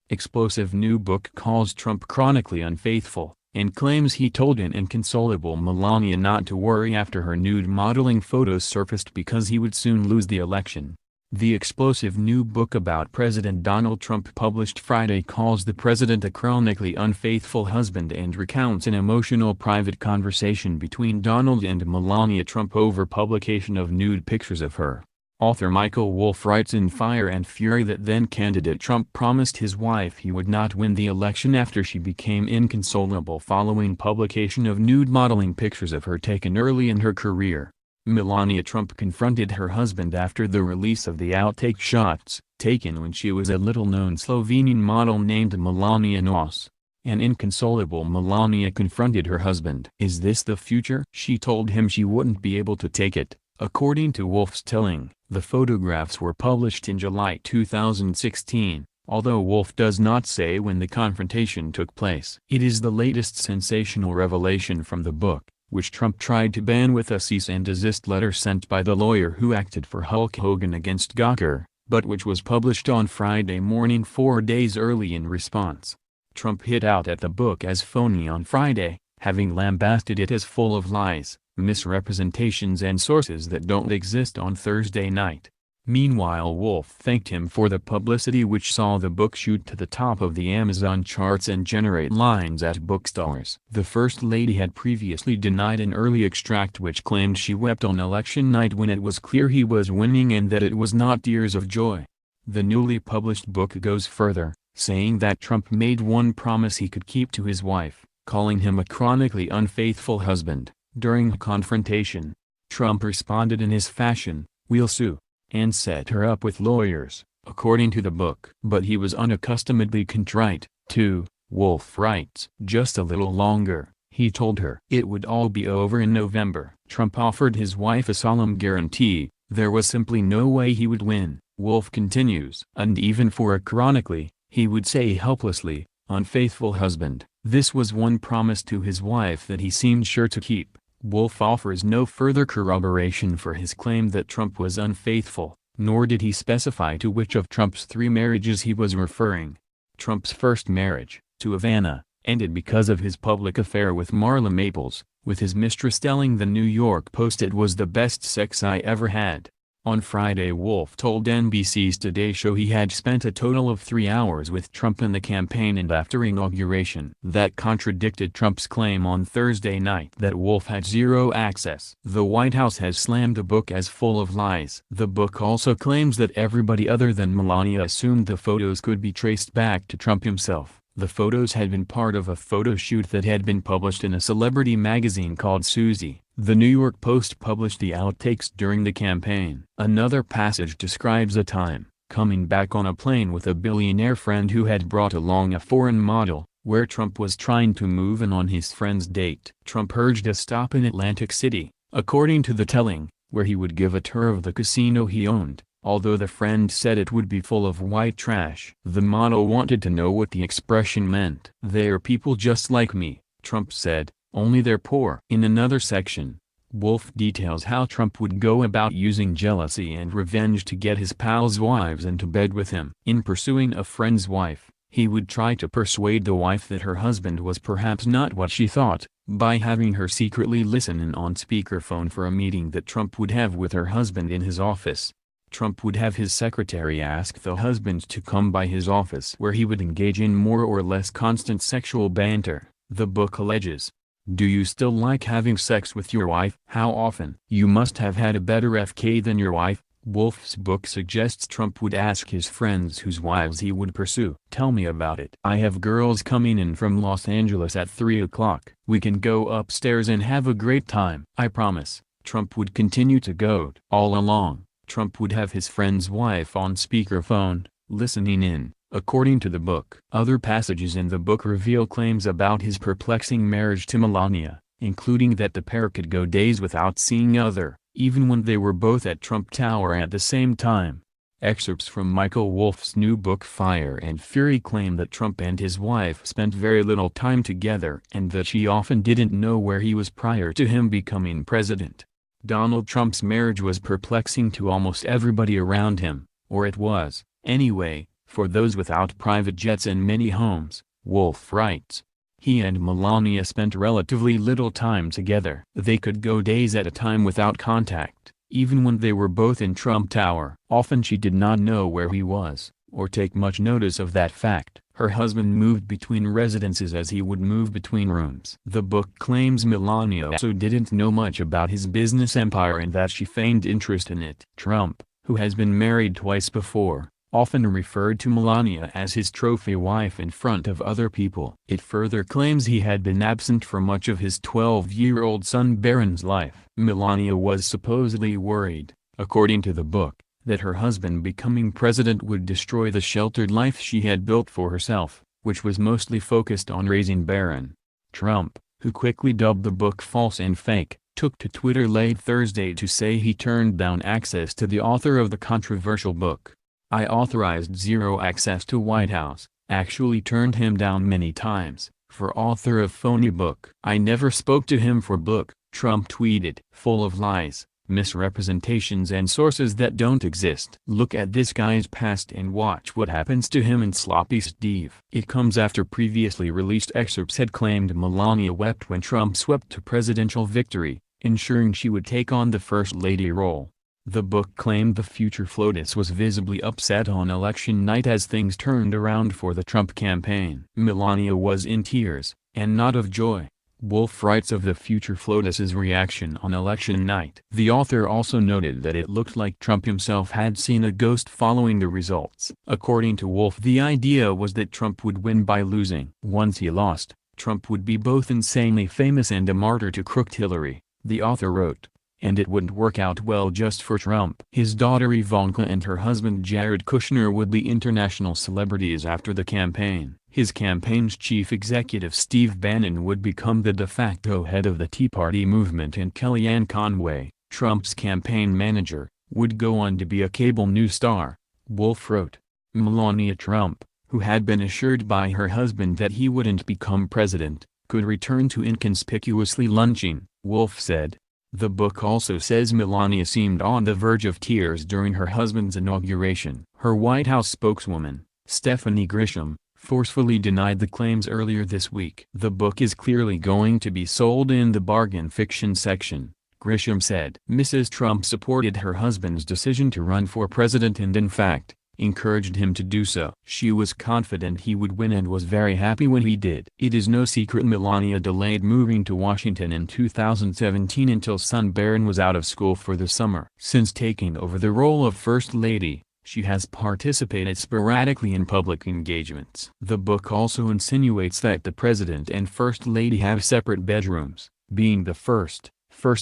Explosive new book calls Trump chronically unfaithful, and claims he told an inconsolable Melania not to worry after her nude modeling photos surfaced because he would soon lose the election. The explosive new book about President Donald Trump published Friday calls the president a chronically unfaithful husband and recounts an emotional private conversation between Donald and Melania Trump over publication of nude pictures of her. Author Michael Wolff writes in Fire and Fury that then-candidate Trump promised his wife he would not win the election after she became inconsolable following publication of nude modeling pictures of her taken early in her career. Melania Trump confronted her husband after the release of the outtake shots, taken when she was a little-known Slovenian model named Melania Nos. An inconsolable Melania confronted her husband. "Is this the future?" She told him she wouldn't be able to take it. According to Wolff's telling, the photographs were published in July 2016, although Wolff does not say when the confrontation took place. It is the latest sensational revelation from the book, which Trump tried to ban with a cease and desist letter sent by the lawyer who acted for Hulk Hogan against Gawker, but which was published on Friday morning 4 days early in response. Trump hit out at the book as phony on Friday, having lambasted it as full of lies, misrepresentations and sources that don't exist on Thursday night. Meanwhile, Wolff thanked him for the publicity which saw the book shoot to the top of the Amazon charts and generate lines at bookstores. The First Lady had previously denied an early extract which claimed she wept on election night when it was clear he was winning and that it was not tears of joy. The newly published book goes further, saying that Trump made one promise he could keep to his wife, calling him a chronically unfaithful husband. During a confrontation, Trump responded in his fashion, "We'll sue," and set her up with lawyers, according to the book. But he was unaccustomedly contrite, too, Wolff writes. "Just a little longer," he told her. It would all be over in November. Trump offered his wife a solemn guarantee, there was simply no way he would win. Wolff continues. "And even for a chronically, he would say helplessly, unfaithful husband, this was one promise to his wife that he seemed sure to keep." Wolff offers no further corroboration for his claim that Trump was unfaithful, nor did he specify to which of Trump's 3 marriages he was referring. Trump's first marriage, to Ivana, ended because of his public affair with Marla Maples, with his mistress telling the New York Post it was the best sex I ever had. On Friday, Wolff told NBC's Today Show he had spent a total of 3 hours with Trump in the campaign and after inauguration. That contradicted Trump's claim on Thursday night that Wolff had zero access. The White House has slammed the book as full of lies. The book also claims that everybody other than Melania assumed the photos could be traced back to Trump himself. The photos had been part of a photo shoot that had been published in a celebrity magazine called Susie. The New York Post published the outtakes during the campaign. Another passage describes a time, coming back on a plane with a billionaire friend who had brought along a foreign model, where Trump was trying to move in on his friend's date. Trump urged a stop in Atlantic City, according to the telling, where he would give a tour of the casino he owned, although the friend said it would be full of white trash. The model wanted to know what the expression meant. "They're people just like me," Trump said, "only they're poor." In another section, Wolff details how Trump would go about using jealousy and revenge to get his pals' wives into bed with him. In pursuing a friend's wife, he would try to persuade the wife that her husband was perhaps not what she thought, by having her secretly listen in on speakerphone for a meeting that Trump would have with her husband in his office. Trump would have his secretary ask the husband to come by his office where he would engage in more or less constant sexual banter, the book alleges. "Do you still like having sex with your wife? How often? You must have had a better FK than your wife." Wolff's book suggests Trump would ask his friends whose wives he would pursue. "Tell me about it. I have girls coming in from Los Angeles at 3 o'clock. We can go upstairs and have a great time. I promise." Trump would continue to goad. All along, Trump would have his friend's wife on speakerphone, listening in, according to the book. Other passages in the book reveal claims about his perplexing marriage to Melania, including that the pair could go days without seeing other, even when they were both at Trump Tower at the same time. Excerpts from Michael Wolff's new book Fire and Fury claim that Trump and his wife spent very little time together and that she often didn't know where he was prior to him becoming president. Donald Trump's marriage was perplexing to almost everybody around him, or it was, anyway, for those without private jets and many homes, Wolf writes. He and Melania spent relatively little time together. They could go days at a time without contact, even when they were both in Trump Tower. Often she did not know where he was, or take much notice of that fact. Her husband moved between residences as he would move between rooms. The book claims Melania also didn't know much about his business empire and that she feigned interest in it. Trump, who has been married twice before, often referred to Melania as his trophy wife in front of other people. It further claims he had been absent for much of his 12-year-old son Barron's life. Melania was supposedly worried, according to the book, that her husband becoming president would destroy the sheltered life she had built for herself, which was mostly focused on raising Barron. Trump, who quickly dubbed the book false and fake, took to Twitter late Thursday to say he turned down access to the author of the controversial book. "I authorized zero access to White House, actually turned him down many times, for author of phony book. I never spoke to him for book," Trump tweeted. "Full of lies, misrepresentations and sources that don't exist. Look at this guy's past and watch what happens to him and Sloppy Steve." It comes after previously released excerpts had claimed Melania wept when Trump swept to presidential victory, ensuring she would take on the First Lady role. The book claimed the future FLOTUS was visibly upset on election night as things turned around for the Trump campaign. Melania was in tears, and not of joy. Wolf writes of the future FLOTUS's reaction on election night. The author also noted that it looked like Trump himself had seen a ghost following the results. According to Wolf, the idea was that Trump would win by losing. Once he lost, Trump would be both insanely famous and a martyr to crooked Hillary, the author wrote. And it wouldn't work out well just for Trump. His daughter Ivanka and her husband Jared Kushner would be international celebrities after the campaign. His campaign's chief executive Steve Bannon would become the de facto head of the Tea Party movement, and Kellyanne Conway, Trump's campaign manager, would go on to be a cable news star. Wolf wrote. Melania Trump, who had been assured by her husband that he wouldn't become president, could return to inconspicuously lunching, Wolf said. The book also says Melania seemed on the verge of tears during her husband's inauguration. Her White House spokeswoman, Stephanie Grisham, forcefully denied the claims earlier this week. The book is clearly going to be sold in the bargain fiction section, Grisham said. Mrs. Trump supported her husband's decision to run for president and in fact, encouraged him to do so. She was confident he would win and was very happy when he did. It is no secret Melania delayed moving to Washington in 2017 until son Barron was out of school for the summer. Since taking over the role of First Lady, she has participated sporadically in public engagements. The book also insinuates that the president and First Lady have separate bedrooms, being the first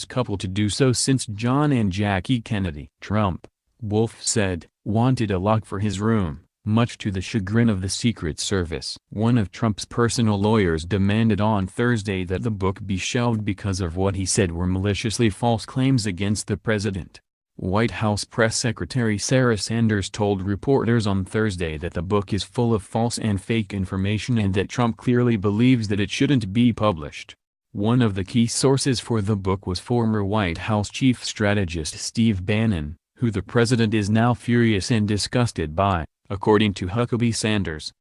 couple to do so since John and Jackie Kennedy. Trump, Wolf said, wanted a lock for his room, much to the chagrin of the Secret Service. One of Trump's personal lawyers demanded on Thursday that the book be shelved because of what he said were maliciously false claims against the president. White House Press Secretary Sarah Sanders told reporters on Thursday that the book is full of false and fake information and that Trump clearly believes that it shouldn't be published. One of the key sources for the book was former White House chief strategist Steve Bannon, who the president is now furious and disgusted by, according to Huckabee Sanders.